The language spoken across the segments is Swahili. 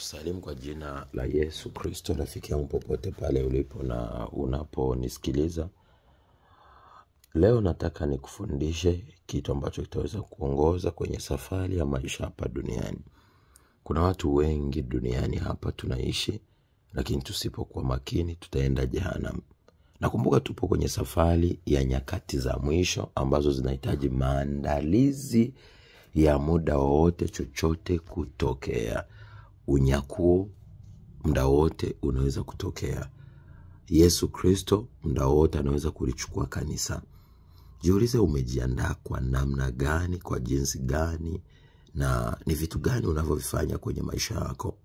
Ninakusalimu kwa jina la Yesu Kristo. Rafiki yangu popote pale ulipo na unaponisikiliza. Leo nataka nikufundishe kitu ambacho kitaweza kuongoza kwenye safari ya maisha hapa duniani. Kuna watu wengi duniani hapa tunaishi, lakini tusipokuwa makini tutaenda jehanamu. Nakumbuka tupo kwenye safari ya nyakati za mwisho ambazo zinahitaji maandalizi ya muda wote chochote kutokea. Unyakuo muda wote unaweza kutokea. Yesu Kristo muda wote anaweza kulichukua kanisa. Jiulize, umejiandaa kwa namna gani, kwa jinsi gani, na ni vitu gani unavyovifanya kwenye maisha yako?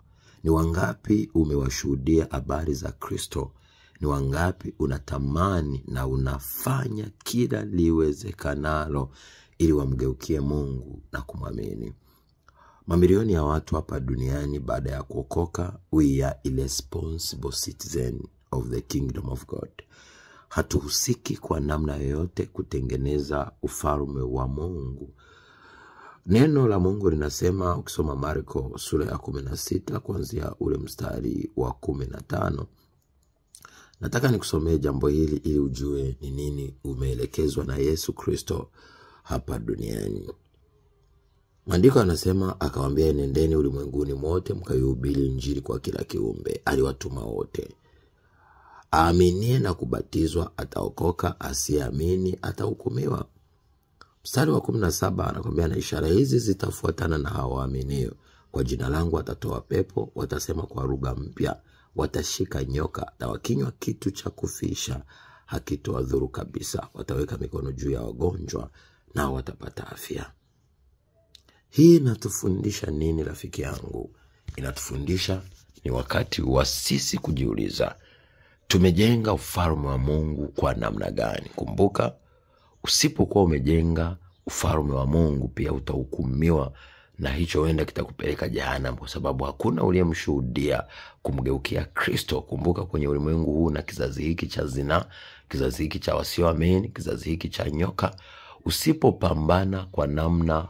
Ni wangapi umewashuhudia habari za Kristo? Ni wangapi unatamani na unafanya kila liwezekanalo ili wamgeukie Mungu na kumwamini? Mamilioni ya watu hapa duniani baada ya kuokoka, we are irresponsible citizen of the kingdom of God. Hatuhusiki kwa namna yoyote kutengeneza ufalme wa Mungu. Neno la Mungu linasema, ukisoma Marko sura ya 16 kuanzia ule mstari wa 15. Nataka nikusomee jambo hili ili ujue ni nini umeelekezwa na Yesu Kristo hapa duniani. Maandiko yanasema, akawaambia, nendeni ulimwenguni mote mkaihubiri injili kwa kila kiumbe. Aliwatuma wote. Aaminie na kubatizwa ataokoka, asiamini atahukumiwa. Mstari wa 17 anakuambia, na ishara hizi zitafuatana na hao waaminio. Kwa jina langu watatoa pepo, watasema kwa lugha mpya, watashika nyoka, na wakinywa kitu cha kufisha hakitawadhuru kabisa. Wataweka mikono juu ya wagonjwa na watapata afya. Hii inatufundisha nini rafiki yangu? Inatufundisha ni wakati wa sisi kujiuliza, tumejenga ufalme wa Mungu kwa namna gani? Kumbuka, usipokuwa umejenga ufalme wa Mungu pia utahukumiwa, na hicho huenda kitakupeleka jehanamu, kwa sababu hakuna uliyemshuhudia kumgeukia Kristo. Kumbuka, kwenye ulimwengu huu na kizazi hiki cha zinaa, kizazi hiki cha wasioamini, kizazi hiki cha nyoka, usipopambana kwa namna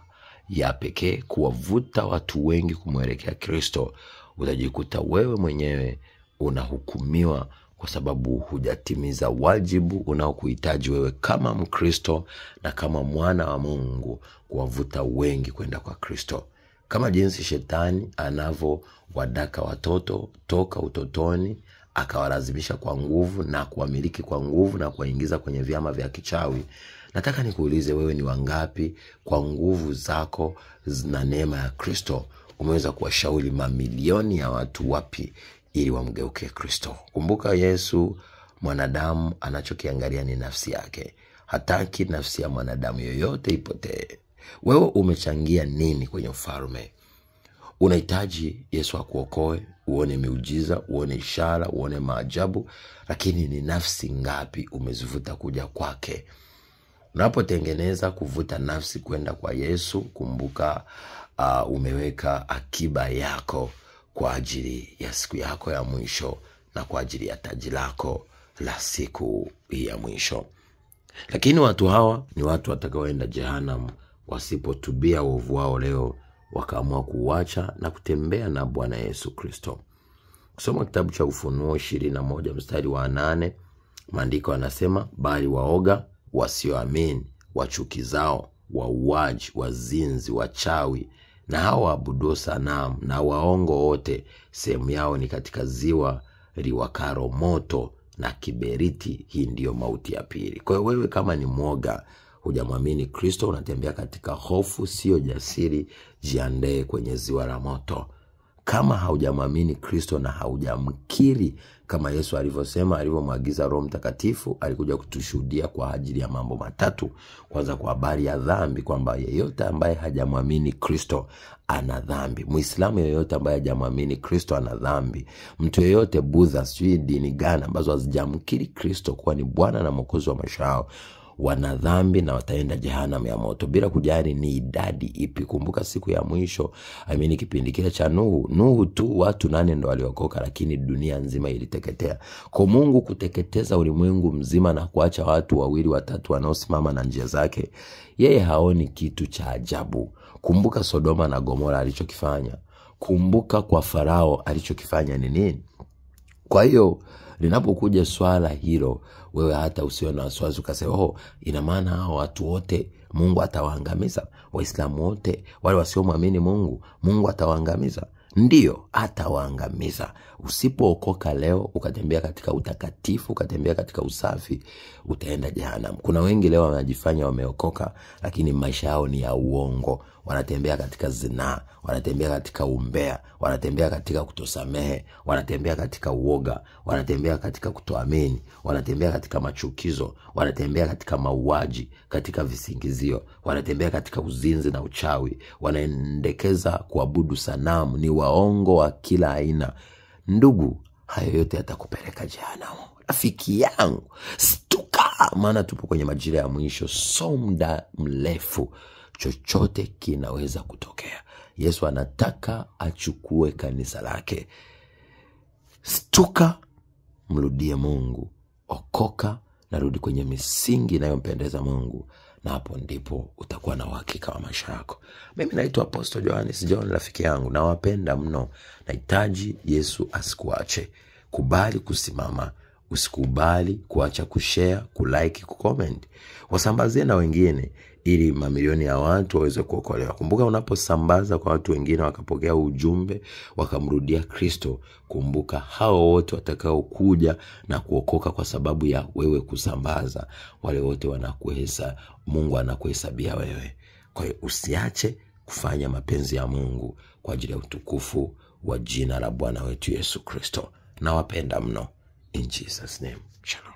ya pekee kuwavuta watu wengi kumwelekea Kristo, utajikuta wewe mwenyewe unahukumiwa, kwa sababu hujatimiza wajibu unaokuhitaji wewe kama Mkristo na kama mwana wa Mungu, kuwavuta wengi kwenda kwa Kristo. Kama jinsi shetani anavyowadaka watoto toka utotoni, akawalazimisha kwa nguvu na kuwamiliki kwa nguvu na kuwaingiza kwenye vyama vya kichawi, nataka nikuulize, wewe ni wangapi kwa nguvu zako na neema ya Kristo umeweza kuwashauri mamilioni ya watu wapi ili wamgeuke Kristo? Kumbuka, Yesu mwanadamu anachokiangalia ni nafsi yake. Hataki nafsi ya mwanadamu yoyote ipotee. Wewe umechangia nini kwenye ufalme? Unahitaji Yesu akuokoe, uone miujiza, uone ishara, uone maajabu, lakini ni nafsi ngapi umezivuta kuja kwake? Unapotengeneza kuvuta nafsi kwenda kwa Yesu, kumbuka umeweka akiba yako kwa ajili ya siku yako ya mwisho na kwa ajili ya taji lako la siku ya mwisho. Lakini watu hawa ni watu watakaoenda jehanamu wasipotubia uovu wao leo, wakaamua kuacha na kutembea na Bwana Yesu Kristo. Kusoma kitabu cha Ufunuo 21 mstari wa 8, maandiko yanasema, bali waoga, wasioamini, wachukizao, wauaji, wazinzi, wachawi, na hao waabudu sanamu na waongo wote, sehemu yao ni katika ziwa liwakalo moto na kiberiti. Hii ndiyo mauti ya pili. Kwa hiyo wewe kama ni mwoga, hujamwamini Kristo, unatembea katika hofu, sio jasiri, jiandae kwenye ziwa la moto. Kama haujamwamini Kristo na haujamkiri kama Yesu alivyosema, alivyomwagiza Roho Mtakatifu, alikuja kutushuhudia kwa ajili ya mambo matatu. Kwanza, kwa habari ya dhambi, kwamba yeyote ambaye hajamwamini Kristo ana dhambi. Muislamu yeyote ambaye hajamwamini Kristo ana dhambi. Mtu yeyote, Buddha, sijui dini gani ambazo hazijamkiri Kristo kuwa ni Bwana na Mwokozi wa maisha yao, wana dhambi na wataenda jehanamu ya moto, bila kujali ni idadi ipi. Kumbuka siku ya mwisho, kipindi kile cha Nuhu tu watu 8 ndo waliokoka, lakini dunia nzima iliteketea. Kwa Mungu kuteketeza ulimwengu mzima na kuacha watu 2 watatu wanaosimama na njia zake, yeye haoni kitu cha ajabu. Kumbuka Sodoma na Gomora alichokifanya. kumbuka kwa Farao alichokifanya ni nini. Kwa hiyo linapokuja swala hilo, wewe hata usiwe na wasiwasi ukasema ina maana hao watu wote Mungu atawaangamiza, Waislamu wote wale wasiomwamini Mungu atawaangamiza. Ndiyo, atawaangamiza. Usipookoka leo ukatembea katika utakatifu, ukatembea katika usafi, utaenda jehanamu. Kuna wengi leo wanajifanya wameokoka lakini maisha yao ni ya uongo. Wanatembea katika zinaa, wanatembea katika umbea, wanatembea katika kutosamehe, wanatembea katika uoga, wanatembea katika kutoamini, wanatembea katika machukizo, wanatembea katika mauaji, katika visingizio, wanatembea katika uzinzi na uchawi, wanaendekeza kuabudu sanamu, ni waongo wa kila aina. Ndugu, hayo yote yatakupeleka jehanamu. Rafiki yangu, stuka, maana tupo kwenye majira ya mwisho, so muda mrefu chochote kinaweza kutokea. Yesu anataka achukue kanisa lake. Stuka, mrudie Mungu, okoka na rudi kwenye misingi inayompendeza Mungu, na hapo ndipo utakuwa na uhakika wa maisha yako. Mimi naitwa Apostle Johannes John, rafiki yangu, nawapenda mno. Nahitaji Yesu asikuache. Kubali kusimama, usikubali kuacha kushare, kulike, kucomment. Wasambazie na wengine ili mamilioni ya watu waweze kuokolewa. Kumbuka, unaposambaza kwa watu wengine wakapokea ujumbe, wakamrudia Kristo, kumbuka hao wote watakao kuja na kuokoka kwa sababu ya wewe kusambaza, wale wote Mungu anakuhesabia wewe. Kwa hiyo usiache kufanya mapenzi ya Mungu kwa ajili ya utukufu wa jina la Bwana wetu Yesu Kristo. Nawapenda mno. In Jesus' name. Shalom.